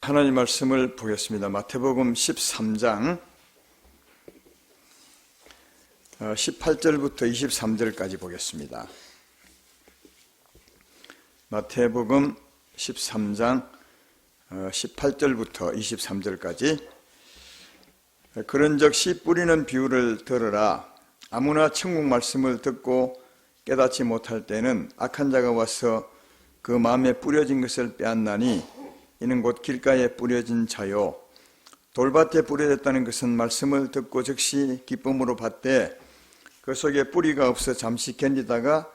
하나님 말씀을 보겠습니다. 마태복음 13장 18절부터 23절까지 보겠습니다. 마태복음 13장 18절부터 23절까지. 그런즉 씨 뿌리는 비유를 들으라. 아무나 천국 말씀을 듣고 깨닫지 못할 때는 악한 자가 와서 그 마음에 뿌려진 것을 빼앗나니 이는 곧 길가에 뿌려진 자요, 돌밭에 뿌려졌다는 것은 말씀을 듣고 즉시 기쁨으로 받되 그 속에 뿌리가 없어 잠시 견디다가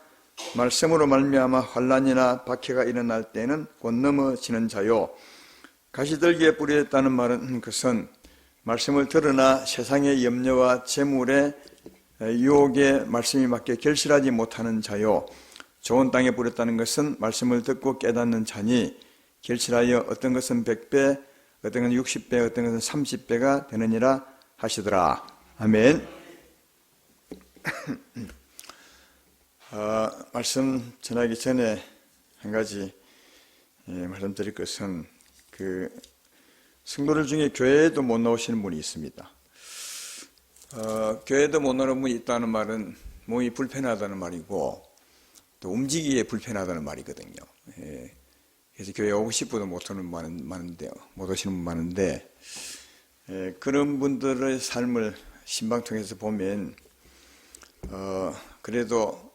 말씀으로 말미암아 환난이나 박해가 일어날 때는 곧 넘어지는 자요, 가시들기에 뿌려졌다는 말은 것은 말씀을 들으나 세상의 염려와 재물의 유혹에 말씀이 맞게 결실하지 못하는 자요, 좋은 땅에 뿌렸다는 것은 말씀을 듣고 깨닫는 자니 결실하여 어떤 것은 100배, 어떤 것은 60배, 어떤 것은 30배가 되느니라 하시더라. 아멘. 말씀 전하기 전에 한 가지 말씀드릴 것은, 성도들 중에 교회에도 못 나오시는 분이 있습니다. 교회에도 못 나오는 분이 있다는 말은 몸이 불편하다는 말이고 또 움직이기에 불편하다는 말이거든요. 그래서 교회 오고 싶어도 못 오시는 분 많은데, 그런 분들의 삶을 신방 통해서 보면 그래도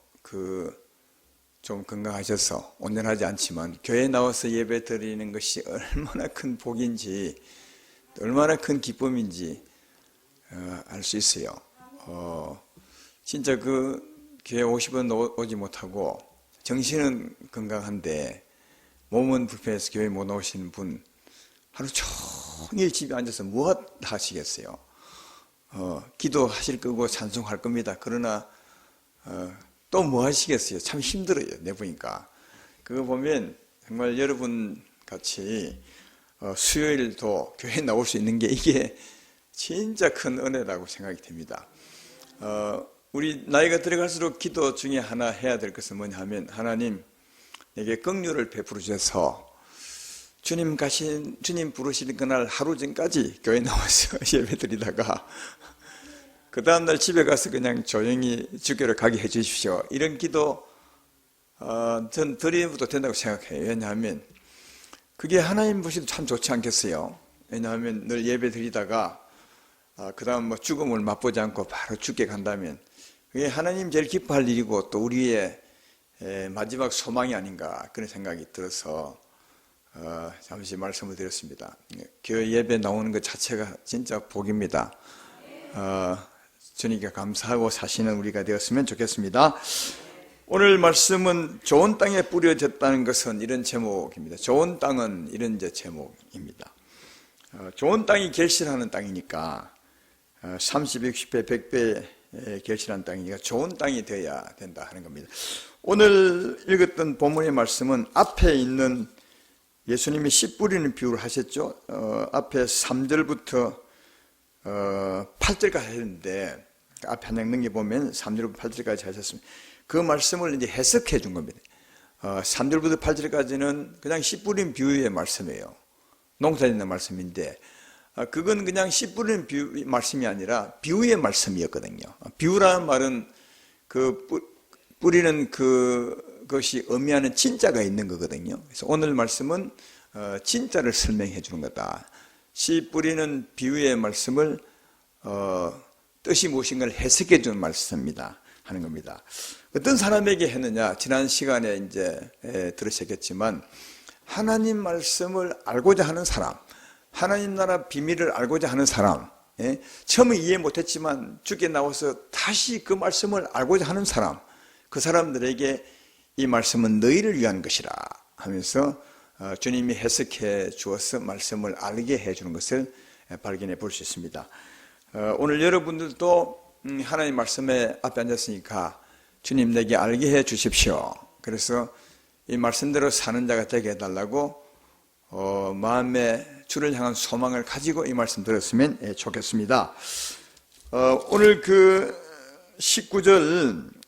좀 건강하셔서 온전하지 않지만 교회에 나와서 예배 드리는 것이 얼마나 큰 복인지, 얼마나 큰 기쁨인지 알 수 있어요. 진짜 교회 50원 오지 못하고 정신은 건강한데 몸은 불편해서 교회 못 나오시는 분, 하루 종일 집에 앉아서 무엇 하시겠어요? 기도하실 거고 찬송할 겁니다. 그러나 또 뭐 하시겠어요? 참 힘들어요, 내보니까. 그거 보면 정말 여러분 같이 수요일도 교회에 나올 수 있는 게 이게 진짜 큰 은혜라고 생각이 됩니다. 우리 나이가 들어갈수록 기도 중에 하나 해야 될 것은 뭐냐 하면, 하나님 내게 긍휼을 베풀어 주셔서 주님 부르시는 그날 하루 전까지 교회 나와서 예배 드리다가 그 다음날 집에 가서 그냥 조용히 주교를 가게 해 주십시오. 이런 기도 전 드려도 된다고 생각해요. 왜냐하면 그게 하나님 보시도 참 좋지 않겠어요? 왜냐하면 늘 예배 드리다가 그 다음 죽음을 맛보지 않고 바로 죽게 간다면 그게 하나님 제일 기뻐할 일이고 또 우리의 마지막 소망이 아닌가, 그런 생각이 들어서 잠시 말씀을 드렸습니다. 교회 예배 나오는 것 자체가 진짜 복입니다. 주님께 감사하고 사시는 우리가 되었으면 좋겠습니다. 오늘 말씀은 좋은 땅에 뿌려졌다는 것은 이런 제목입니다. 좋은 땅은 이런 제목입니다. 좋은 땅이 결실하는 땅이니까 30, 60배, 100배 결실한 땅이니까 좋은 땅이 되어야 된다 하는 겁니다. 오늘 읽었던 본문의 말씀은 앞에 있는 예수님이 씨 뿌리는 비유를 하셨죠. 앞에 3절부터 8절까지 하셨는데, 앞에 한 장 넘겨보면 3절부터 8절까지 하셨습니다. 그 말씀을 이제 해석해 준 겁니다. 3절부터 8절까지는 그냥 씨 뿌린 비유의 말씀이에요. 농사짓는 말씀인데, 그건 그냥 씨 뿌리는 말씀이 아니라 비유의 말씀이었거든요. 비유라는 말은 뿌리는 그것이 의미하는 진짜가 있는 거거든요. 그래서 오늘 말씀은 진짜를 설명해 주는 거다. 씨 뿌리는 비유의 말씀을 뜻이 무엇인가를 해석해 주는 말씀입니다 하는 겁니다. 어떤 사람에게 했느냐? 지난 시간에 이제 들으셨겠지만, 하나님 말씀을 알고자 하는 사람, 하나님 나라 비밀을 알고자 하는 사람, 처음에 이해 못했지만 주께 나와서 다시 그 말씀을 알고자 하는 사람, 그 사람들에게 이 말씀은 너희를 위한 것이라 하면서 주님이 해석해 주어서 말씀을 알게 해주는 것을 발견해 볼 수 있습니다. 오늘 여러분들도 하나님 말씀에 앞에 앉았으니까 주님 내게 알게 해 주십시오. 그래서 이 말씀대로 사는 자가 되게 해달라고 마음에 주를 향한 소망을 가지고 이 말씀 들었으면 좋겠습니다. 오늘 19절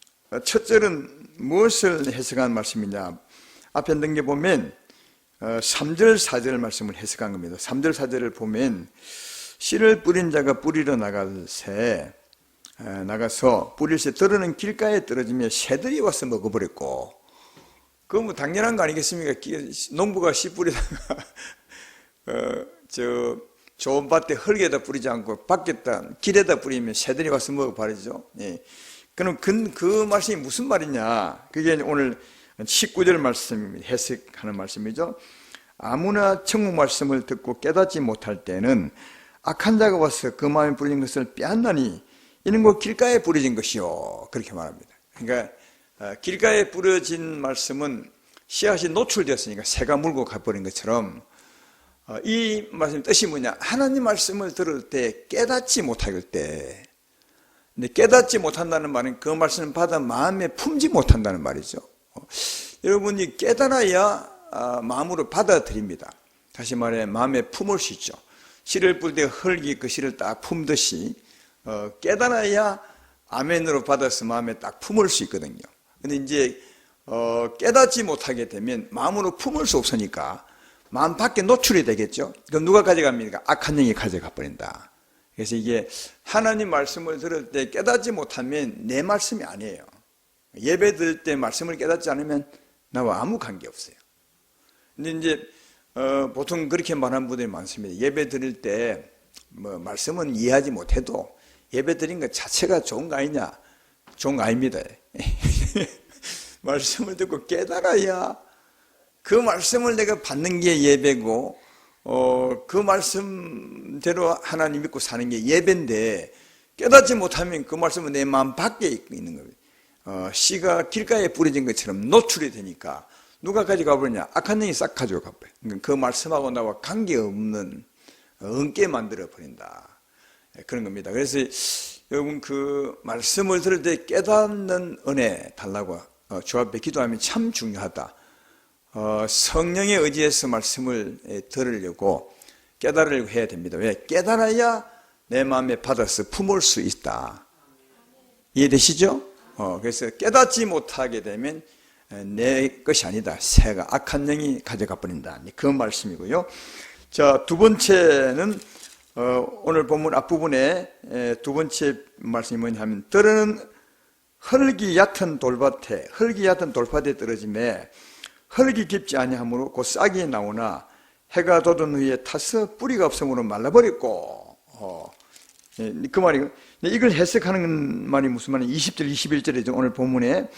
첫 절은 무엇을 해석한 말씀이냐? 앞에 넘겨보면 3절 4절 말씀을 해석한 겁니다. 3절 4절을 보면 씨를 뿌린 자가 뿌리러 나가서 뿌릴 새 떨어는 길가에 떨어지며 새들이 와서 먹어버렸고, 그건 뭐 당연한 거 아니겠습니까? 농부가 씨 뿌리다가 좋은 밭에 흙에다 뿌리지 않고 밖에다 길에다 뿌리면 새들이 와서 먹어버리죠. 예. 그럼 그 말씀이 무슨 말이냐? 그게 오늘 19절 말씀 해석하는 말씀이죠. 아무나 천국 말씀을 듣고 깨닫지 못할 때는 악한 자가 와서 그 마음에 뿌린 것을 빼앗나니 이는 곧 길가에 뿌려진 것이요, 그렇게 말합니다. 그러니까 길가에 뿌려진 말씀은 씨앗이 노출되었으니까 새가 물고 가버린 것처럼, 이 말씀 뜻이 뭐냐? 하나님 말씀을 들을 때 깨닫지 못할 때, 근데 깨닫지 못한다는 말은 그 말씀을 받아 마음에 품지 못한다는 말이죠. 여러분이 깨달아야 마음으로 받아들입니다. 다시 말해 마음에 품을 수 있죠. 씨를 뿌릴 때 흙이 그 씨를 딱 품듯이 깨달아야 아멘으로 받아서 마음에 딱 품을 수 있거든요. 근데 이제 깨닫지 못하게 되면 마음으로 품을 수 없으니까 마음 밖에 노출이 되겠죠. 그럼 누가 가져갑니까? 악한 영이 가져가 버린다. 그래서 이게 하나님 말씀을 들을 때 깨닫지 못하면 내 말씀이 아니에요. 예배 드릴 때 말씀을 깨닫지 않으면 나와 아무 관계 없어요. 근데 이제 보통 그렇게 말하는 분들이 많습니다. 예배 드릴 때 뭐 말씀은 이해하지 못해도 예배 드린 것 자체가 좋은 거 아니냐? 좋은 거 아닙니다. 말씀을 듣고 깨달아야 그 말씀을 내가 받는 게 예배고, 그 말씀대로 하나님 믿고 사는 게 예배인데, 깨닫지 못하면 그 말씀은 내 마음 밖에 있는 겁니다. 씨가 길가에 뿌려진 것처럼 노출이 되니까 누가 가져가 버리냐? 악한 영이 싹 가져가 버려요. 그 말씀하고 나와 관계없는 엉게 만들어 버린다. 그런 겁니다. 그래서 여러분 그 말씀을 들을 때 깨닫는 은혜 달라고 주 앞에 기도하면 참 중요하다. 성령의 의지에서 말씀을 들으려고 깨달으려고 해야 됩니다. 왜? 깨달아야 내 마음에 받아서 품을 수 있다. 이해되시죠? 그래서 깨닫지 못하게 되면 내 것이 아니다. 새가 악한 영이 가져가 버린다. 그 말씀이고요. 자, 두 번째는 오늘 본문 앞부분에 두 번째 말씀이 뭐냐면, 떨어는 흙이 얕은 돌밭에 떨어짐에 흙이 깊지 아니하므로 곧 싹이 나오나 해가 돋은 후에 타서 뿌리가 없으므로 말라버렸고, 그 말이, 이걸 해석하는 말이 무슨 말이냐? 20절 21절이죠. 오늘 본문에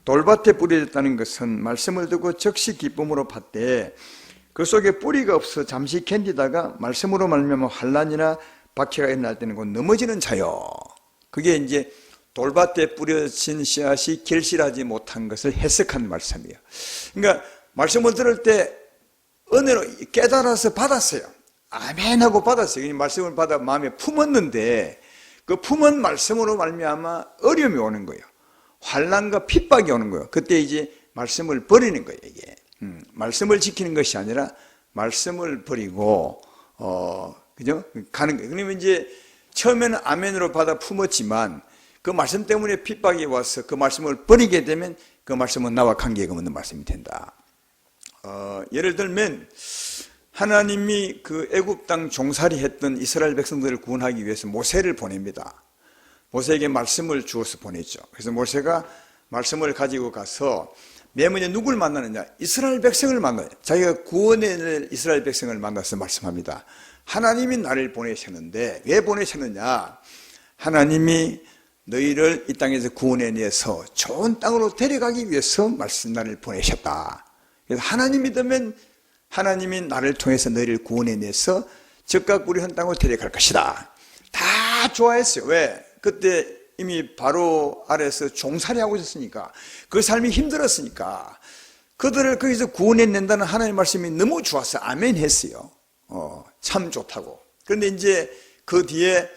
돌밭에 뿌려졌다는 것은 말씀을 듣고 즉시 기쁨으로 받되 그 속에 뿌리가 없어 잠시 견디다가 말씀으로 말미암아 환난이나 박해가 일어날 때는 곧 넘어지는 자요. 그게 이제 돌밭에 뿌려진 씨앗이 결실하지 못한 것을 해석한 말씀이에요. 그러니까 말씀을 들을 때 은혜로 깨달아서 받았어요. 아멘 하고 받았어요. 말씀을 받아 마음에 품었는데 그 품은 말씀으로 말미암아 어려움이 오는 거예요. 환난과 핍박이 오는 거예요. 그때 이제 말씀을 버리는 거예요. 이게 말씀을 지키는 것이 아니라 말씀을 버리고 그죠? 가는 거예요. 그러면 이제 처음에는 아멘으로 받아 품었지만 그 말씀 때문에 핍박이 와서 그 말씀을 버리게 되면 그 말씀은 나와 관계가 없는 말씀이 된다. 예를 들면 하나님이 그 애굽 땅 종살이 했던 이스라엘 백성들을 구원하기 위해서 모세를 보냅니다. 모세에게 말씀을 주어서 보냈죠. 그래서 모세가 말씀을 가지고 가서 맨 먼저 누굴 만나느냐? 이스라엘 백성을 만나요. 자기가 구원해낼 이스라엘 백성을 만나서 말씀합니다. 하나님이 나를 보내셨는데 왜 보내셨느냐? 하나님이 너희를 이 땅에서 구원해내서 좋은 땅으로 데려가기 위해서 나를 보내셨다. 그래서 하나님 믿으면 하나님이 나를 통해서 너희를 구원해내서 적과 꿀이 한 땅으로 데려갈 것이다. 다 좋아했어요. 왜? 그때 이미 바로 아래에서 종살이하고 있었으니까, 그 삶이 힘들었으니까 그들을 거기서 구원해낸다는 하나님의 말씀이 너무 좋아서 아멘 했어요. 참 좋다고. 그런데 이제 그 뒤에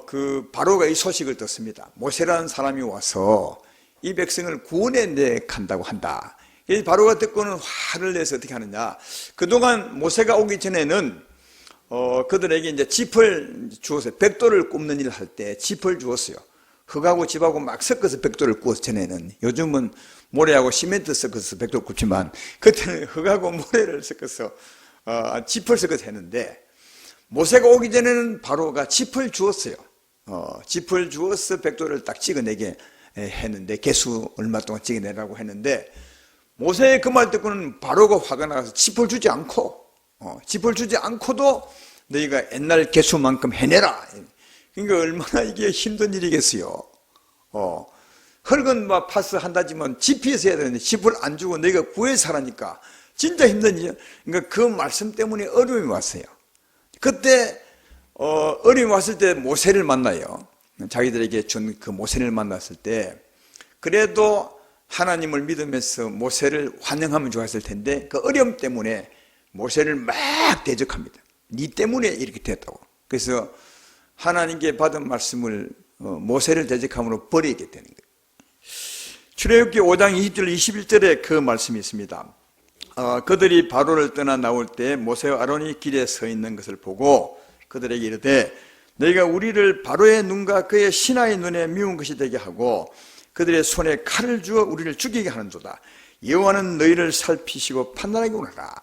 그 바로가 이 소식을 듣습니다. 모세라는 사람이 와서 이 백성을 구원해 간다고 한다. 바로가 듣고는 화를 내서 어떻게 하느냐? 그동안 모세가 오기 전에는 그들에게 이제 짚을 주었어요. 벽돌을 굽는 일을 할 때 짚을 주었어요. 흙하고 집하고 막 섞어서 벽돌을 구워서 전에는. 요즘은 모래하고 시멘트 섞어서 벽돌 굽지만 그때는 흙하고 모래를 섞어서 짚을 섞어서 했는데, 모세가 오기 전에는 바로가 짚을 주었어요. 짚을 주어서 벽돌을 딱 찍어내게 했는데, 개수 얼마 동안 찍어내라고 했는데, 모세의 그 말 듣고는 바로가 화가 나서 짚을 주지 않고도 너희가 옛날 개수만큼 해내라. 그러니까 얼마나 이게 힘든 일이겠어요. 흙은 막 파스 한다지만 짚에서 해야 되는데 짚을 안 주고 너희가 구해서 하라니까 진짜 힘든 일. 그러니까 그 말씀 때문에 어려움이 왔어요. 그때 어려움이 왔을 때 모세를 만나요. 자기들에게 준 그 모세를 만났을 때, 그래도 하나님을 믿으면서 모세를 환영하면 좋았을 텐데 그 어려움 때문에 모세를 막 대적합니다. 네 때문에 이렇게 됐다고. 그래서 하나님께 받은 말씀을 모세를 대적함으로 버리게 되는 거예요. 출애굽기 5장 20절 21절에 그 말씀이 있습니다. 그들이 바로를 떠나 나올 때 모세와 아론이 길에 서 있는 것을 보고 그들에게 이르되 너희가 우리를 바로의 눈과 그의 신하의 눈에 미운 것이 되게 하고 그들의 손에 칼을 주어 우리를 죽이게 하는도다. 여호와는 너희를 살피시고 판단하기 원하라.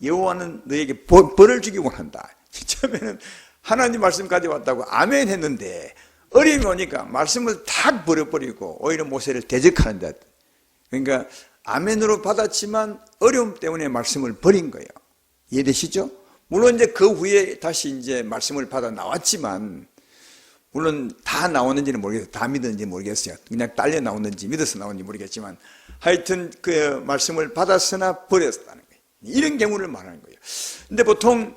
여호와는 너희에게 벌을 주기 원한다. 처음에는 하나님 말씀까지 왔다고 아멘 했는데 어려움이 오니까 말씀을 탁 버려버리고 오히려 모세를 대적하는다. 그러니까 아멘으로 받았지만 어려움 때문에 말씀을 버린 거예요. 이해되시죠? 물론 이제 그 후에 다시 이제 말씀을 받아 나왔지만, 물론 다 나오는지는 모르겠어요. 다 믿었는지 모르겠어요. 그냥 딸려 나오는지 믿어서 나오는지 모르겠지만, 하여튼 그 말씀을 받았으나 버렸다는 거예요. 이런 경우를 말하는 거예요. 근데 보통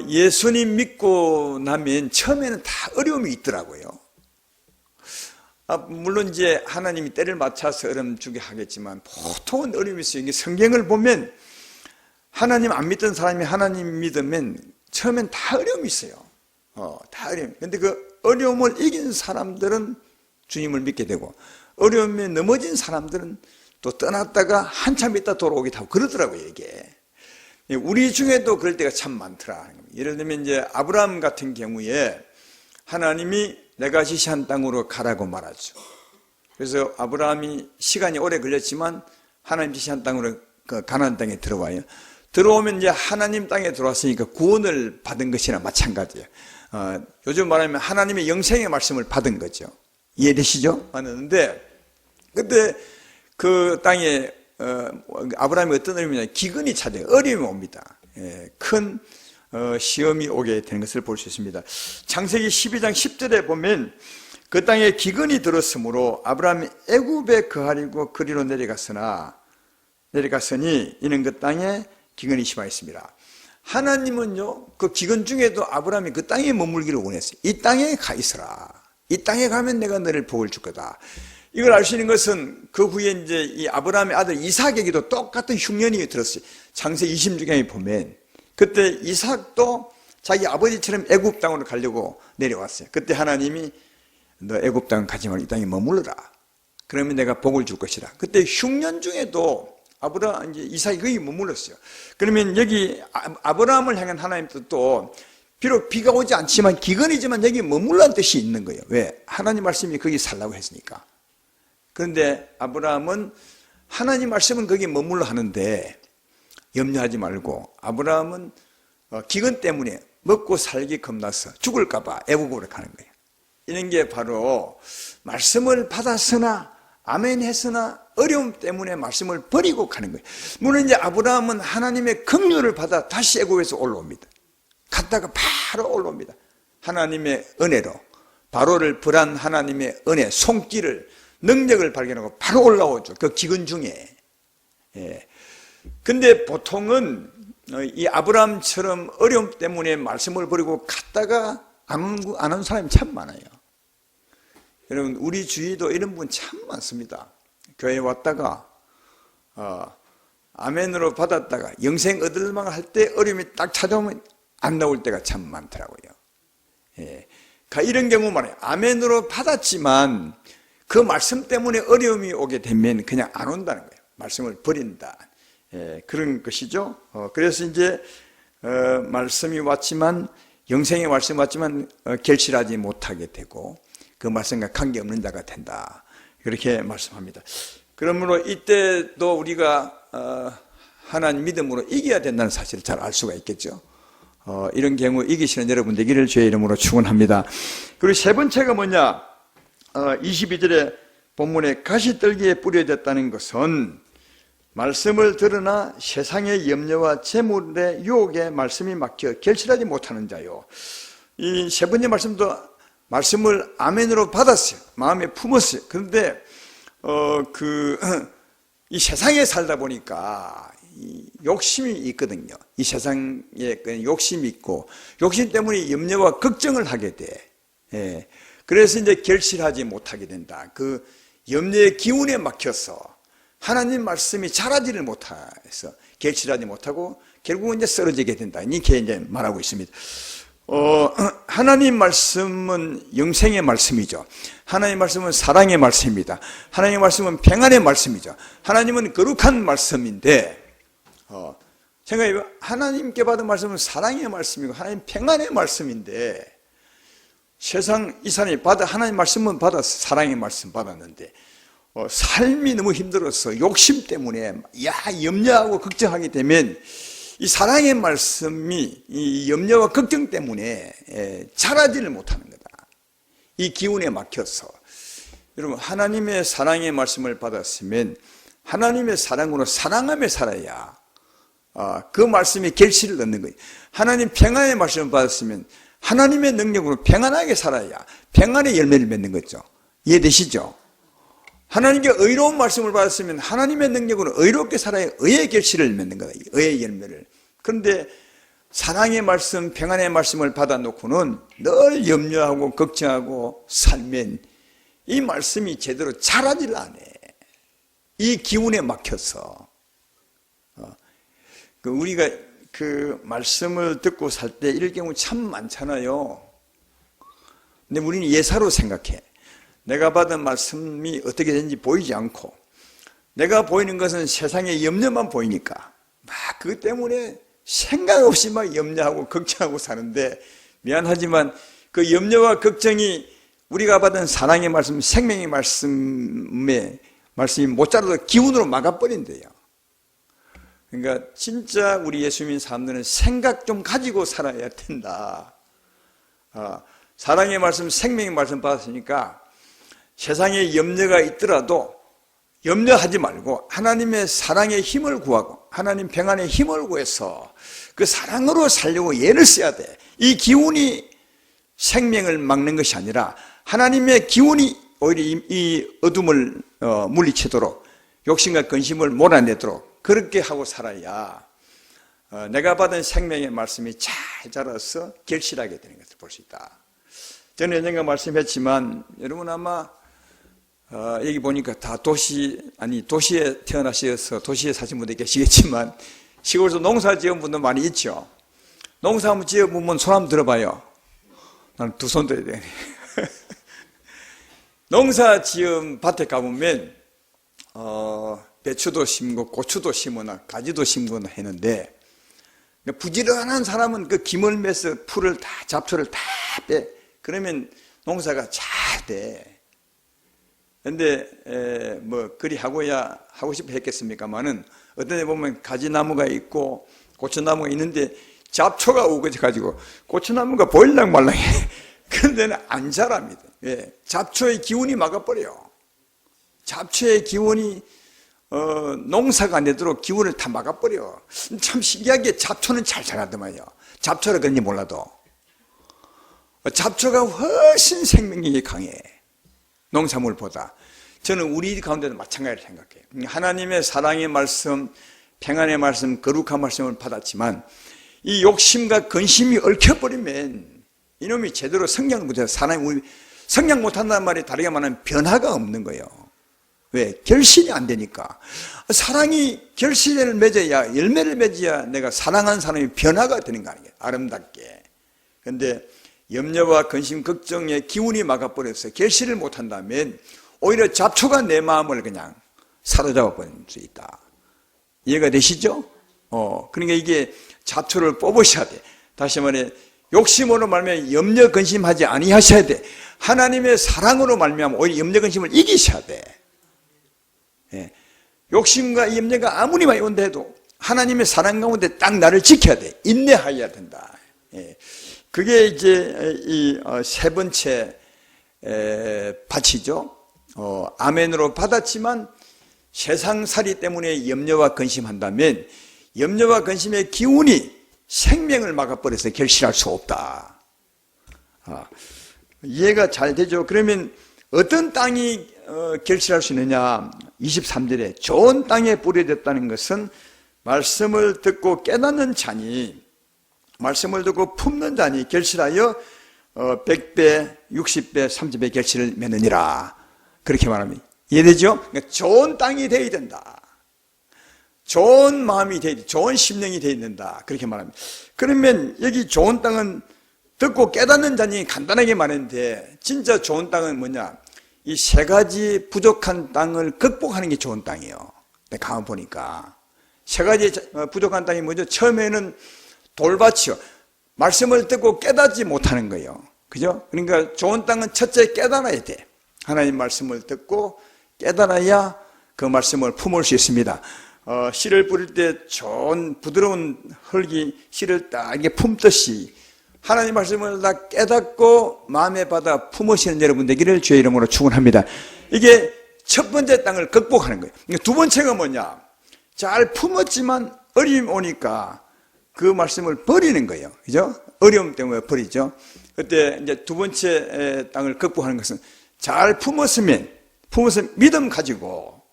예수님 믿고 나면 처음에는 다 어려움이 있더라고요. 물론 이제 하나님이 때를 맞춰서 어려움 주게 하겠지만 보통은 어려움이 있어요. 이게 성경을 보면 하나님 안 믿던 사람이 하나님 믿으면 처음엔 다 어려움이 있어요. 다 어려움. 근데 그 어려움을 이긴 사람들은 주님을 믿게 되고, 어려움에 넘어진 사람들은 또 떠났다가 한참 있다 돌아오기도 하고 그러더라고요, 이게. 우리 중에도 그럴 때가 참 많더라. 예를 들면 이제 아브라함 같은 경우에 하나님이 내가 지시한 땅으로 가라고 말하죠. 그래서 아브라함이 시간이 오래 걸렸지만 하나님 지시한 땅으로 그 가나안 땅에 들어와요. 들어오면 이제 하나님 땅에 들어왔으니까 구원을 받은 것이나 마찬가지예요. 요즘 말하면 하나님의 영생의 말씀을 받은 거죠. 이해되시죠? 받았는데 그때 그 땅에 아브라함이 어떤 어려움이냐, 기근이 찾아요. 어려움이 옵니다. 큰 시험이 오게 되는 것을 볼 수 있습니다. 창세기 12장 10절에 보면 그 땅에 기근이 들었으므로 아브라함이 애굽에 거하려고 그리로 내려갔으니 이는 그 땅에 기근이 심하였습니다. 하나님은요, 그 기근 중에도 아브라함이 그 땅에 머물기를 원했어요. 이 땅에 가 있어라. 이 땅에 가면 내가 너를 복을 줄 거다. 이걸 알 수 있는 것은 그 후에 이제 이 아브라함의 아들 이삭에게도 똑같은 흉년이 들었어요. 창세기 26장에 보면 그때 이삭도 자기 아버지처럼 애굽 땅으로 가려고 내려왔어요. 그때 하나님이 너 애굽 땅 가지 말고 이 땅에 머물러라. 그러면 내가 복을 줄 것이다. 그때 흉년 중에도 아브라함 이제 이삭이 거기 머물렀어요. 그러면 여기 아브라함을 향한 하나님 뜻도 비록 비가 오지 않지만 기근이지만 여기 머물라는 뜻이 있는 거예요. 왜? 하나님 말씀이 거기 살라고 했으니까. 그런데 아브라함은 하나님 말씀은 거기 머물러 하는데 염려하지 말고, 아브라함은 기근 때문에 먹고 살기 겁나서 죽을까 봐 애국으로 가는 거예요. 이런 게 바로 말씀을 받았으나 아멘 했으나 어려움 때문에 말씀을 버리고 가는 거예요. 물론 이제 아브라함은 하나님의 긍휼을 받아 다시 애국에서 올라옵니다. 갔다가 바로 올라옵니다. 하나님의 은혜로 바로를 벌한 하나님의 은혜, 손길을, 능력을 발견하고 바로 올라오죠. 그 기근 중에. 근데 보통은 이 아브라함처럼 어려움 때문에 말씀을 버리고 갔다가 안 온 사람이 참 많아요. 여러분, 우리 주위도 이런 분 참 많습니다. 교회에 왔다가 아멘으로 받았다가 영생 얻을만 할 때 어려움이 딱 찾아오면 안 나올 때가 참 많더라고요. 이런 경우 말이에요. 아멘으로 받았지만 그 말씀 때문에 어려움이 오게 되면 그냥 안 온다는 거예요. 말씀을 버린다. 그런 것이죠. 그래서 이제 말씀이 왔지만, 영생의 말씀이 왔지만 결실하지 못하게 되고, 그 말씀과 관계없는 자가 된다. 그렇게 말씀합니다. 그러므로 이때도 우리가 하나님 믿음으로 이겨야 된다는 사실을 잘 알 수가 있겠죠. 이런 경우 이기시는 여러분 되기를 주의 이름으로 축원합니다. 그리고 세 번째가 뭐냐? 22절에 본문에 가시떨기에 뿌려졌다는 것은 말씀을 들으나 세상의 염려와 재물의 유혹에 말씀이 막혀 결실하지 못하는 자요. 이 세 번째 말씀도 말씀을 아멘으로 받았어요. 마음에 품었어요. 그런데 이 세상에 살다 보니까 욕심이 있거든요. 이 세상에 욕심이 있고 욕심 때문에 염려와 걱정을 하게 돼. 그래서 이제 결실하지 못하게 된다. 그 염려의 기운에 막혀서 하나님 말씀이 자라지를 못해서 결실하지 못하고 결국은 이제 쓰러지게 된다. 이렇게 이제 말하고 있습니다. 하나님 말씀은 영생의 말씀이죠. 하나님 말씀은 사랑의 말씀입니다. 하나님 말씀은 평안의 말씀이죠. 하나님은 거룩한 말씀인데, 생각해봐. 하나님께 받은 말씀은 사랑의 말씀이고 하나님 평안의 말씀인데, 세상 이 사람이 하나님 말씀은 받았어. 사랑의 말씀 받았는데, 삶이 너무 힘들어서 욕심 때문에 염려하고 걱정하게 되면 이 사랑의 말씀이 이 염려와 걱정 때문에 자라지를 못하는 거다. 이 기운에 막혀서. 여러분, 하나님의 사랑의 말씀을 받았으면 하나님의 사랑으로 사랑하며 살아야 그 말씀이 결실을 얻는 거예요. 하나님 평안의 말씀을 받았으면 하나님의 능력으로 평안하게 살아야 평안의 열매를 맺는 거죠. 이해되시죠? 하나님께 의로운 말씀을 받았으면 하나님의 능력으로 의롭게 살아야 의의 결실을 맺는 거다. 의의 열매를. 그런데 사랑의 말씀, 평안의 말씀을 받아놓고는 늘 염려하고 걱정하고 살면 이 말씀이 제대로 자라질 않아. 이 기운에 막혀서. 우리가 그 말씀을 듣고 살 때 이럴 경우 참 많잖아요. 근데 우리는 예사로 생각해. 내가 받은 말씀이 어떻게 되는지 보이지 않고 내가 보이는 것은 세상의 염려만 보이니까 막 그것 때문에 생각 없이 막 염려하고 걱정하고 사는데, 미안하지만 그 염려와 걱정이 우리가 받은 사랑의 말씀, 생명의 말씀이 모짜라도 기운으로 막아버린대요. 그러니까 진짜 우리 예수 믿는 사람들은 생각 좀 가지고 살아야 된다. 사랑의 말씀, 생명의 말씀 받았으니까 세상에 염려가 있더라도 염려하지 말고 하나님의 사랑의 힘을 구하고 하나님 평안의 힘을 구해서 그 사랑으로 살려고 애를 써야 돼. 이 기운이 생명을 막는 것이 아니라 하나님의 기운이 오히려 이 어둠을 물리치도록 욕심과 근심을 몰아내도록 그렇게 하고 살아야 내가 받은 생명의 말씀이 잘 자라서 결실하게 되는 것을 볼 수 있다. 저는 언젠가 말씀했지만 여러분 아마 여기 보니까 다 도시에 태어나셔서 도시에 사신 분들 계시겠지만 시골에서 농사 지은 분도 많이 있죠. 농사 한번 지어보면 손 한번 들어봐요. 나는 두 손 들어야 되네. 농사 지은 밭에 가보면 배추도 심고 고추도 심거나 가지도 심거나 했는데 부지런한 사람은 그 김을 매서 풀을 다 잡초를 다 빼. 그러면 농사가 잘 돼. 근데 뭐 그리 하고야 하고 싶어 했겠습니까만은 어떤 데 보면 가지나무가 있고 고추나무가 있는데 잡초가 우거져 가지고 고추나무가 보일랑 말랑해. 그런 데는 안 자랍니다. 왜? 잡초의 기운이 막아버려요. 잡초의 기운이 농사가 안 되도록 기운을 다 막아버려. 참 신기하게 잡초는 잘 자라더만요. 잡초라 그런지 몰라도 잡초가 훨씬 생명력이 강해. 농산물보다. 저는 우리 가운데도 마찬가지로 생각해요. 하나님의 사랑의 말씀, 평안의 말씀, 거룩한 말씀을 받았지만 이 욕심과 근심이 얽혀버리면 이놈이 제대로 성장 못해서 사람이 성장 못한다는 말이 다르게 말하면 변화가 없는 거예요. 왜? 결실이 안 되니까. 사랑이 결실을 맺어야, 열매를 맺어야 내가 사랑하는 사람이 변화가 되는 거 아니에요. 아름답게. 그런데 염려와 근심, 걱정의 기운이 막아버려서 결실을 못한다면 오히려 잡초가 내 마음을 그냥 사로잡아 버릴 수 있다. 이해가 되시죠? 그러니까 이게 잡초를 뽑으셔야 돼. 다시 말해 욕심으로 말미암아 염려 근심하지 아니하셔야 돼. 하나님의 사랑으로 말미암아 오히려 염려 근심을 이기셔야 돼. 예. 욕심과 염려가 아무리 많이 온다 해도 하나님의 사랑 가운데 딱 나를 지켜야 돼. 인내하여야 된다. 예. 그게 이제 이 세 번째 밭이죠. 아멘으로 받았지만 세상살이 때문에 염려와 근심한다면 염려와 근심의 기운이 생명을 막아버려서 결실할 수 없다. 이해가 잘 되죠? 그러면 어떤 땅이 결실할 수 있느냐? 23절에 좋은 땅에 뿌려졌다는 것은 말씀을 듣고 깨닫는 자니, 말씀을 듣고 품는 자니 결실하여 100배, 60배, 30배 결실을 맺느니라. 그렇게 말합니다. 이해되죠? 그러니까 좋은 땅이 되어야 된다. 좋은 마음이 되어야 돼. 좋은 심령이 되어야 된다. 그렇게 말합니다. 그러면 여기 좋은 땅은 듣고 깨닫는 자니 간단하게 말했는데 진짜 좋은 땅은 뭐냐? 이 세 가지 부족한 땅을 극복하는 게 좋은 땅이에요. 내가 가만 보니까 세 가지 부족한 땅이 뭐죠? 처음에는 돌밭이요. 말씀을 듣고 깨닫지 못하는 거예요. 그죠? 그러니까 좋은 땅은 첫째 깨달아야 돼. 하나님 말씀을 듣고 깨달아야 그 말씀을 품을 수 있습니다. 씨를 뿌릴 때 좋은 부드러운 흙이 씨를 딱 이렇게 품듯이 하나님 말씀을 다 깨닫고 마음에 받아 품으시는 여러분 되기를 주의 이름으로 축원합니다. 이게 첫 번째 땅을 극복하는 거예요. 두 번째가 뭐냐? 잘 품었지만 어려움이 오니까 그 말씀을 버리는 거예요. 그죠? 어려움 때문에 버리죠. 그때 이제 두 번째 땅을 극복하는 것은 잘 품었으면 믿음 가지고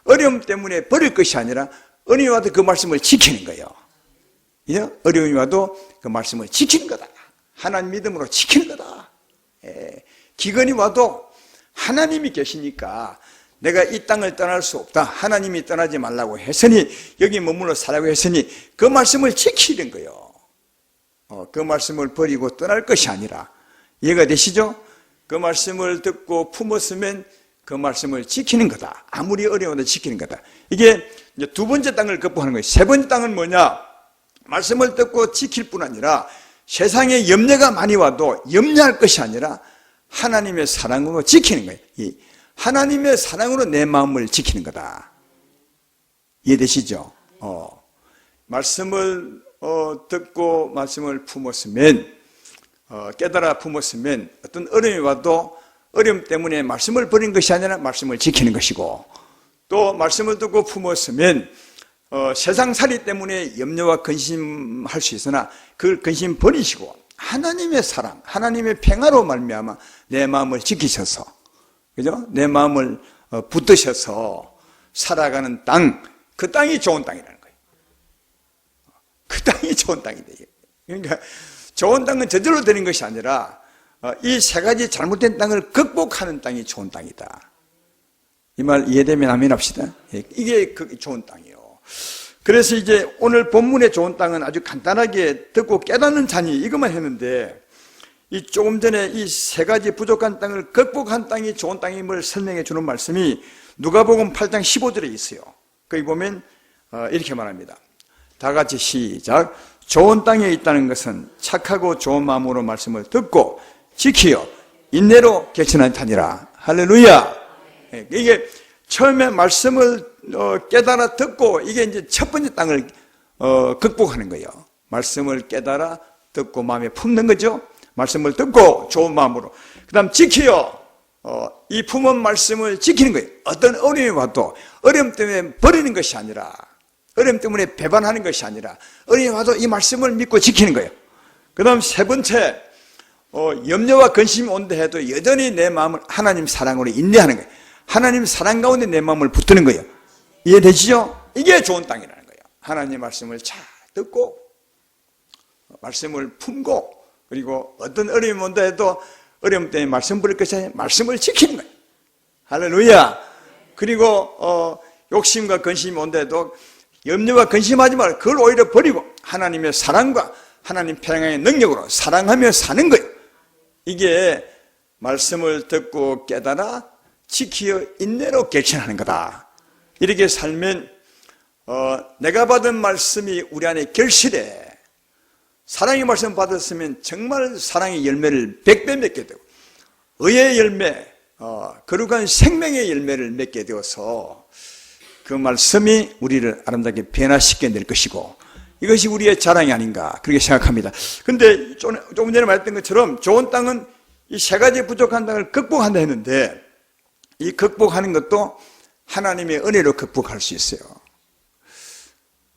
어려움 때문에 버릴 것이 아니라 어려움이 와도 그 말씀을 지키는 거예요. 그죠? 어려움이 와도 그 말씀을 지키는 거다. 하나님 믿음으로 지키는 거다. 기근이 와도 하나님이 계시니까 내가 이 땅을 떠날 수 없다. 하나님이 떠나지 말라고 했으니 여기 머물러 살라고 했으니 그 말씀을 지키는 거예요. 그 말씀을 버리고 떠날 것이 아니라 이해가 되시죠? 그 말씀을 듣고 품었으면 그 말씀을 지키는 거다. 아무리 어려워도 지키는 거다. 이게 이제 두 번째 땅을 극복하는 거예요. 세 번째 땅은 뭐냐? 말씀을 듣고 지킬 뿐 아니라 세상에 염려가 많이 와도 염려할 것이 아니라 하나님의 사랑으로 지키는 거예요. 하나님의 사랑으로 내 마음을 지키는 거다. 이해되시죠? 말씀을 듣고 말씀을 품었으면 깨달아 품었으면 어떤 어려움이 와도 어려움 때문에 말씀을 버린 것이 아니라 말씀을 지키는 것이고 또 말씀을 듣고 품었으면 세상살이 때문에 염려와 근심할 수 있으나 그 근심 버리시고 하나님의 사랑, 하나님의 평화로 말미암아 내 마음을 지키셔서 그죠? 내 마음을 붙드셔서 살아가는 땅, 그 땅이 좋은 땅이라는 거예요. 그 땅이 좋은 땅이 돼요. 그러니까 좋은 땅은 저절로 되는 것이 아니라 이 세 가지 잘못된 땅을 극복하는 땅이 좋은 땅이다. 이 말 이해되면 아멘 합시다. 이게 그 좋은 땅이에요. 그래서 이제 오늘 본문의 좋은 땅은 아주 간단하게 듣고 깨닫는 자니 이것만 했는데 이 조금 전에 이 세 가지 부족한 땅을 극복한 땅이 좋은 땅임을 설명해 주는 말씀이 누가복음 8장 15절에 있어요. 거기 보면 이렇게 말합니다. 다 같이 시작. 좋은 땅에 있다는 것은 착하고 좋은 마음으로 말씀을 듣고 지키어 인내로 결신한 자니라. 할렐루야. 이게 처음에 말씀을 깨달아 듣고 이게 이제 첫 번째 땅을 극복하는 거예요. 말씀을 깨달아 듣고 마음에 품는 거죠. 말씀을 듣고 좋은 마음으로 그 다음 지키어 이 품은 말씀을 지키는 거예요. 어떤 어려움이 와도 어려움 때문에 버리는 것이 아니라 어려움 때문에 배반하는 것이 아니라 어려움이 와도 이 말씀을 믿고 지키는 거예요. 그 다음 세 번째 염려와 근심이 온다 해도 여전히 내 마음을 하나님 사랑으로 인내하는 거예요. 하나님 사랑 가운데 내 마음을 붙드는 거예요. 이해되시죠? 이게 좋은 땅이라는 거예요. 하나님 말씀을 잘 듣고 말씀을 품고 그리고 어떤 어려움이 온다 해도 어려움 때문에 말씀 부릴 것이 아니라 말씀을 지키는 거예요. 할렐루야. 그리고 욕심과 근심이 온다 해도 염려와 근심하지 말고 그걸 오히려 버리고 하나님의 사랑과 하나님 평강의 능력으로 사랑하며 사는 거예요. 이게 말씀을 듣고 깨달아 지키어 인내로 결신하는 거다. 이렇게 살면 내가 받은 말씀이 우리 안에 결실해 사랑의 말씀 받았으면 정말 사랑의 열매를 100배 맺게 되고 의의 열매, 거룩한 생명의 열매를 맺게 되어서 그 말씀이 우리를 아름답게 변화시켜 낼 것이고 이것이 우리의 자랑이 아닌가 그렇게 생각합니다. 근데 조금 전에 말했던 것처럼 좋은 땅은 이 세 가지 부족한 땅을 극복한다 했는데 이 극복하는 것도 하나님의 은혜로 극복할 수 있어요.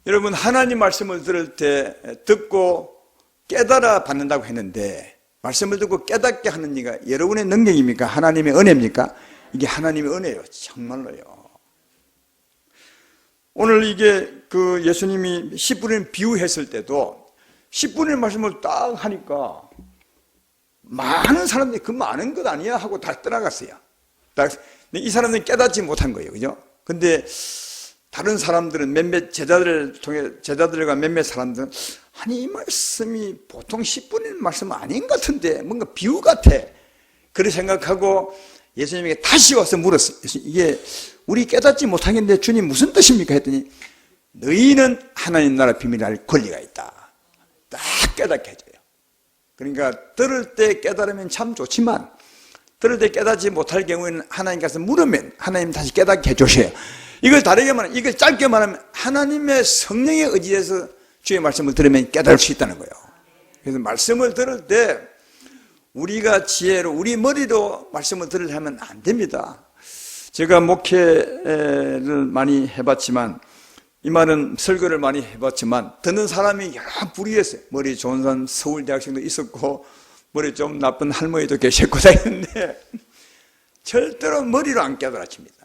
여러분 하나님 말씀을 들을 때 듣고 깨달아 받는다고 했는데 말씀을 듣고 깨닫게 하는 이가 여러분의 능력입니까? 하나님의 은혜입니까? 이게 하나님의 은혜예요. 정말로요. 오늘 이게 그 예수님이 10분의 비유했을 때도 10분의 말씀을 딱 하니까 많은 사람들이 그 많은 것 아니야 하고 다 떠나갔어요. 이 사람들은 깨닫지 못한 거예요. 그죠? 근데 다른 사람들은 몇몇 제자들과 몇몇 사람들은 아니 이 말씀이 보통 10분의 말씀 아닌 것 같은데 뭔가 비유 같아. 그렇게 생각하고 예수님에게 다시 와서 물었어요. 이게 우리 깨닫지 못하겠는데 주님 무슨 뜻입니까? 했더니 너희는 하나님 나라 비밀을 알 권리가 있다. 딱 깨닫게 해줘요. 그러니까 들을 때 깨달으면 참 좋지만 들을 때 깨닫지 못할 경우에는 하나님께서 물으면 하나님 다시 깨닫게 해주셔요. 이걸 다르게 말하면, 이걸 짧게 말하면 하나님의 성령에 의지해서 주의 말씀을 들으면 깨달을 수 있다는 거예요. 그래서 말씀을 들을 때 우리가 지혜로 우리 머리로 말씀을 들으려면 안 됩니다. 제가 목회를 많이 해봤지만 이 말은 설교를 많이 해봤지만 듣는 사람이 여러 부류였어요. 머리 좋은 사람 서울대학생도 있었고 머리 좀 나쁜 할머니도 계셨고 다 있는데 절대로 머리로 안 깨달아집니다.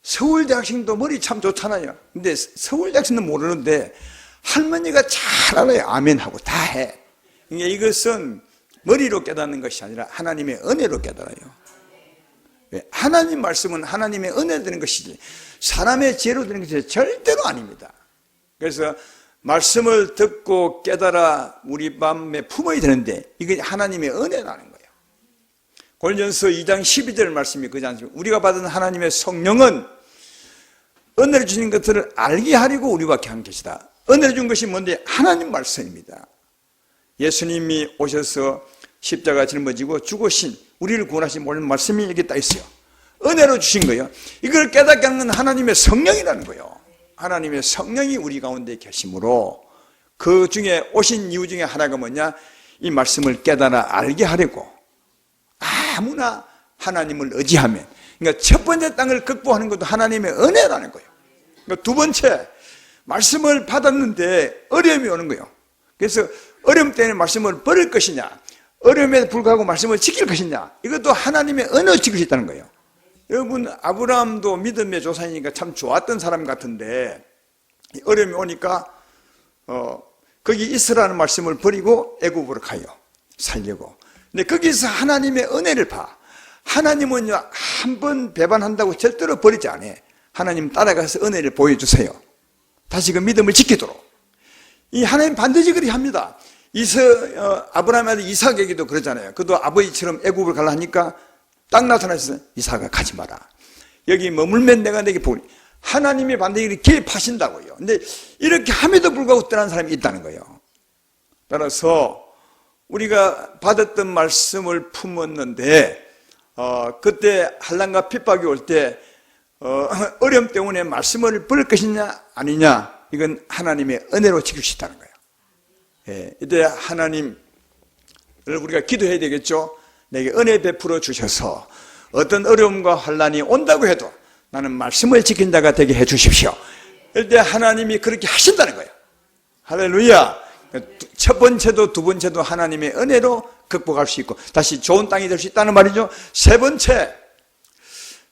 서울대학생도 머리 참 좋잖아요. 근데 서울대학생도 모르는데 할머니가 잘 알아요. 아멘하고 다 해. 그러니까 이것은 머리로 깨닫는 것이 아니라 하나님의 은혜로 깨달아요. 하나님 말씀은 하나님의 은혜로 되는 것이지 사람의 지혜로 되는 것이 절대로 아닙니다. 그래서 말씀을 듣고 깨달아 우리 마음에 품어야 되는데 이게 하나님의 은혜라는 거예요. 고린도전서 2장 12절 말씀이 그지 않습니까? 우리가 받은 하나님의 성령은 은혜를 주신 것들을 알게 하려고 우리와 함께 계시다. 은혜를 준 것이 뭔데? 하나님 말씀입니다. 예수님이 오셔서 십자가 짊어지고 죽으신 우리를 구원하신 모든 말씀이 여기 딱 있어요. 은혜로 주신 거예요. 이걸 깨닫게 하는 건 하나님의 성령이라는 거예요. 하나님의 성령이 우리 가운데 계시므로 그 중에 오신 이유 중에 하나가 뭐냐? 이 말씀을 깨달아 알게 하려고 아무나 하나님을 의지하면, 그러니까 첫 번째 땅을 극복하는 것도 하나님의 은혜라는 거예요. 그러니까 두 번째, 말씀을 받았는데 어려움이 오는 거예요. 그래서 어려움 때문에 말씀을 버릴 것이냐, 어려움에도 불구하고 말씀을 지킬 것이냐, 이것도 하나님의 은혜로 지킬 수 있다는 거예요. 여러분, 아브라함도 믿음의 조상이니까 참 좋았던 사람 같은데 어려움이 오니까 거기 있으라는 말씀을 버리고 애굽으로 가요. 살려고. 근데 거기서 하나님의 은혜를 봐. 하나님은요, 한 번 배반한다고 절대로 버리지 않아요. 하나님 따라가서 은혜를 보여주세요. 다시 그 믿음을 지키도록. 이 하나님 반드시 그리 합니다. 아브라함의 아들 이삭에게도 그러잖아요. 그도 아버지처럼 애굽을 가려 하니까 딱 나타나서 이삭아 가지 마라. 여기 머물면 내가 내게 보니. 하나님이 반드시 개입하신다고요. 근데 이렇게 함에도 불구하고 떠난 사람이 있다는 거예요. 따라서 우리가 받았던 말씀을 품었는데 그때 환난과 핍박이 올 때 어려움 때문에 말씀을 버릴 것이냐 아니냐, 이건 하나님의 은혜로 지킬 수 있다는 거예요. 예, 이때 하나님을 우리가 기도해야 되겠죠. 내게 은혜 베풀어 주셔서 어떤 어려움과 환난이 온다고 해도 나는 말씀을 지킨 자가 되게 해 주십시오. 이때 하나님이 그렇게 하신다는 거예요. 할렐루야. 첫 번째도 두 번째도 하나님의 은혜로 극복할 수 있고 다시 좋은 땅이 될 수 있다는 말이죠. 세 번째,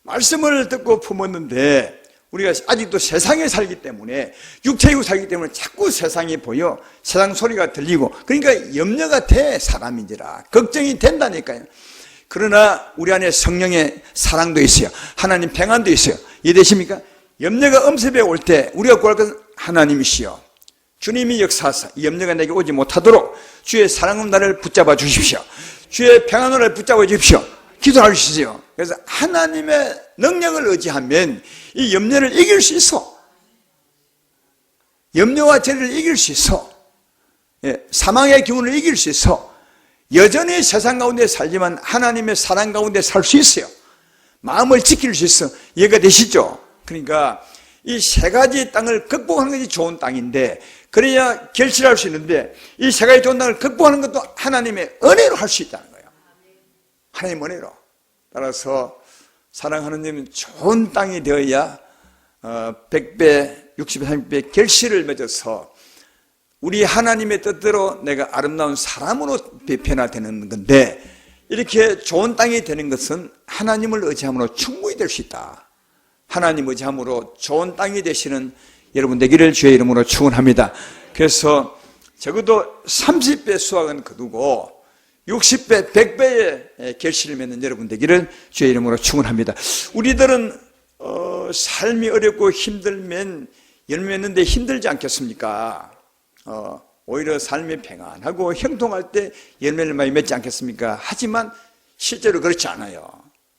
말씀을 듣고 품었는데 우리가 아직도 세상에 살기 때문에, 육체이고 살기 때문에 자꾸 세상이 보여, 세상 소리가 들리고, 그러니까 염려가 돼. 사람인지라 걱정이 된다니까요. 그러나 우리 안에 성령의 사랑도 있어요. 하나님 평안도 있어요. 이해되십니까? 염려가 엄습해 올 때 우리가 구할 것은 하나님이시여, 주님이 역사하사 이 염려가 내게 오지 못하도록 주의 사랑은 나를 붙잡아 주십시오. 주의 평안으로 나를 붙잡아 주십시오. 기도할 수 있어요. 그래서 하나님의 능력을 의지하면 이 염려를 이길 수 있어. 염려와 죄를 이길 수 있어. 사망의 기운을 이길 수 있어 여전히 세상 가운데 살지만 하나님의 사랑 가운데 살 수 있어요. 마음을 지킬 수 있어. 이해가 되시죠? 그러니까 이 세 가지 땅을 극복하는 것이 좋은 땅인데 그래야 결실할 수 있는데 이 세 가지 좋은 땅을 극복하는 것도 하나님의 은혜로 할 수 있다는 거예요. 하나님의 은혜로. 따라서 사랑하는 님은 좋은 땅이 되어야 100배, 60배, 30배 결실을 맺어서 우리 하나님의 뜻대로 내가 아름다운 사람으로 변화되는 건데 이렇게 좋은 땅이 되는 것은 하나님을 의지함으로 충분히 될 수 있다. 하나님 의지함으로 좋은 땅이 되시는 여러분 되기를 주의 이름으로 축원합니다. 그래서 적어도 30배 수확은 거두고 60배, 100배의 결실을 맺는 여러분 되기를 주의 이름으로 축원합니다. 우리들은 삶이 어렵고 힘들면 열매 맺는데 힘들지 않겠습니까? 오히려 삶이 평안하고 형통할 때 열매를 많이 맺지 않겠습니까? 하지만 실제로 그렇지 않아요.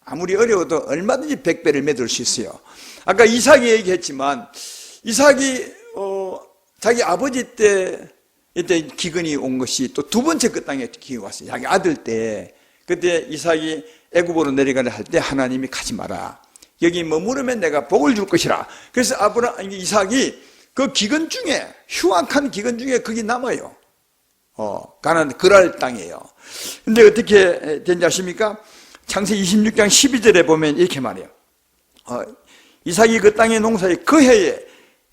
아무리 어려워도 얼마든지 100배를 맺을 수 있어요. 아까 이삭이 얘기했지만 이삭이 자기 아버지 때 이때 기근이 온 것이 또 두 번째 그 땅에 기근이 왔어요. 자기 아들 때. 그때 이삭이 애굽으로 내려가려 할 때 하나님이 가지 마라. 여기 머무르면 내가 복을 줄 것이라. 그래서 이삭이 그 기근 중에 흉악한 기근 중에 거기 남아요. 가나안 그랄 땅이에요. 근데 어떻게 된지 아십니까? 창세기 26장 12절에 보면 이렇게 말해요. 이삭이 그 땅의 농사에 그 해에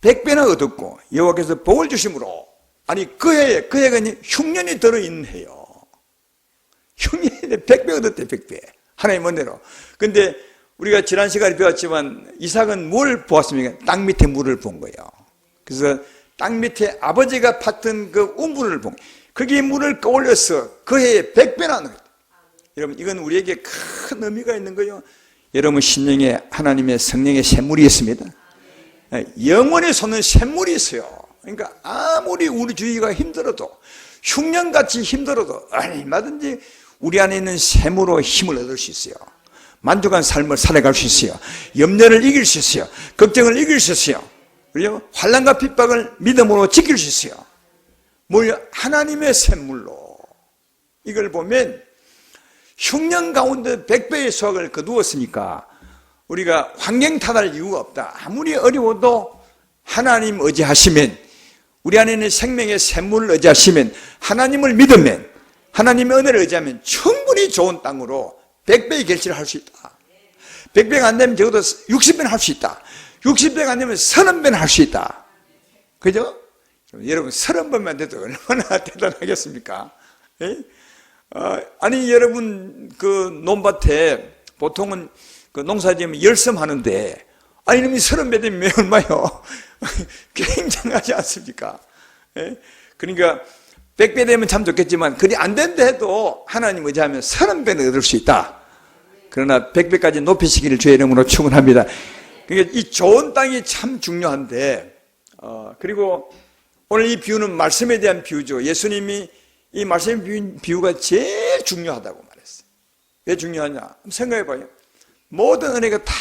100배나 얻었고 여호와께서 복을 주심으로 아니 그 해에 그 해가 흉년이 들어있는 해요. 흉년이 100배 얻었대. 100배 하나님 은혜로. 근데 우리가 지난 시간에 배웠지만 이삭은 뭘 보았습니까? 땅 밑에 물을 본 거예요. 그래서 땅 밑에 아버지가 팠던 그 우물을 본 거예요. 거기에 물을 꺼올려서 그 해에 100배나 하는 거예요. 여러분 이건 우리에게 큰 의미가 있는 거예요. 여러분 심령에 하나님의 성령의 샘물이 있습니다. 영원히 솟는 샘물이 있어요. 그러니까 아무리 우리 주위가 힘들어도 흉년같이 힘들어도 얼마든지 우리 안에 있는 샘으로 힘을 얻을 수 있어요. 만족한 삶을 살아갈 수 있어요. 염려를 이길 수 있어요. 걱정을 이길 수 있어요. 그리고 환난과 핍박을 믿음으로 지킬 수 있어요. 뭘 하나님의 샘물로. 이걸 보면 흉년 가운데 100배의 수확을 거두었으니까 우리가 환경 탓할 이유가 없다. 아무리 어려워도 하나님 의지하시면 우리 안에 있는 생명의 샘물을 의지하시면 하나님을 믿으면 하나님의 은혜를 의지하면 충분히 좋은 땅으로 100배의 결실을 할 수 있다. 100배가 안 되면 적어도 60배는 할 수 있다. 60배가 안 되면 30배는 할 수 있다. 그죠? 여러분 30번만 돼도 얼마나 대단하겠습니까? 아니 여러분 그 논밭에 보통은 그 농사 지으면 열섬하는데 아니 이놈이 30배 되면 얼마요? 굉장하지 않습니까? 그러니까 100배 되면 참 좋겠지만 그리 안 된다 해도 하나님 의지하면 30배는 얻을 수 있다. 그러나 100배까지 높이시기를 주의 이름으로 축원합니다. 그러니까 이 좋은 땅이 참 중요한데 그리고 오늘 이 비유는 말씀에 대한 비유죠. 예수님이 이 말씀의 비유가 제일 중요하다고 말했어요. 왜 중요하냐? 한번 생각해봐요. 모든 은혜가 다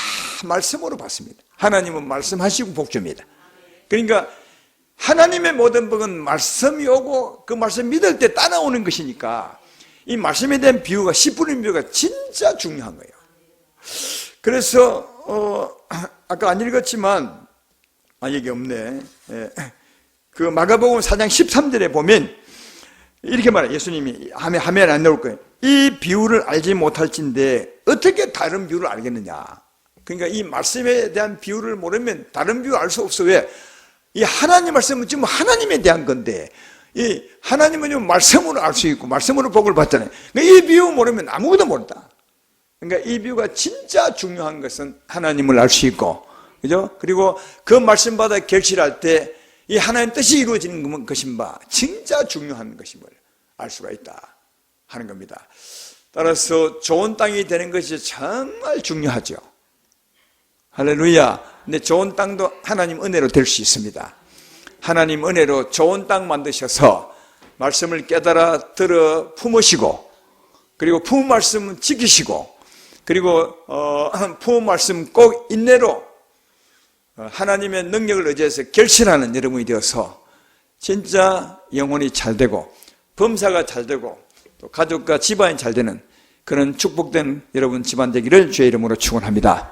말씀으로 받습니다. 하나님은 말씀하시고 복 줍니다. 그러니까 하나님의 모든 복은 말씀이 오고 그 말씀 믿을 때 따라오는 것이니까 이 말씀에 대한 비유가 10분의 비유가 진짜 중요한 거예요. 그래서 아까 안 읽었지만 여기 없네. 그 마가복음 4장 13절에 보면 이렇게 말해요. 예수님이 하면 안 나올 거예요. 이 비유를 알지 못할진데 어떻게 다른 비유를 알겠느냐. 그러니까 이 말씀에 대한 비유를 모르면 다른 비유 알 수 없어. 왜? 이 하나님 말씀은 지금 하나님에 대한 건데 이 하나님은 말씀으로 알 수 있고 말씀으로 복을 받잖아요. 그러니까 이 비유 모르면 아무것도 모른다. 그러니까 이 비유가 진짜 중요한 것은 하나님을 알 수 있고, 그죠? 그리고 그 말씀 받아 결실할 때 이 하나님 뜻이 이루어지는 것인 바 진짜 중요한 것임을 알 수가 있다 하는 겁니다. 따라서 좋은 땅이 되는 것이 정말 중요하죠. 할렐루야. 근데 좋은 땅도 하나님 은혜로 될 수 있습니다. 하나님 은혜로 좋은 땅 만드셔서 말씀을 깨달아 들어 품으시고, 그리고 품은 말씀은 지키시고, 그리고 품은 말씀 꼭 인내로 하나님의 능력을 의지해서 결실하는 여러분이 되어서 진짜 영혼이 잘 되고 범사가 잘 되고 또 가족과 집안이 잘 되는 그런 축복된 여러분 집안 되기를 주의 이름으로 축원합니다.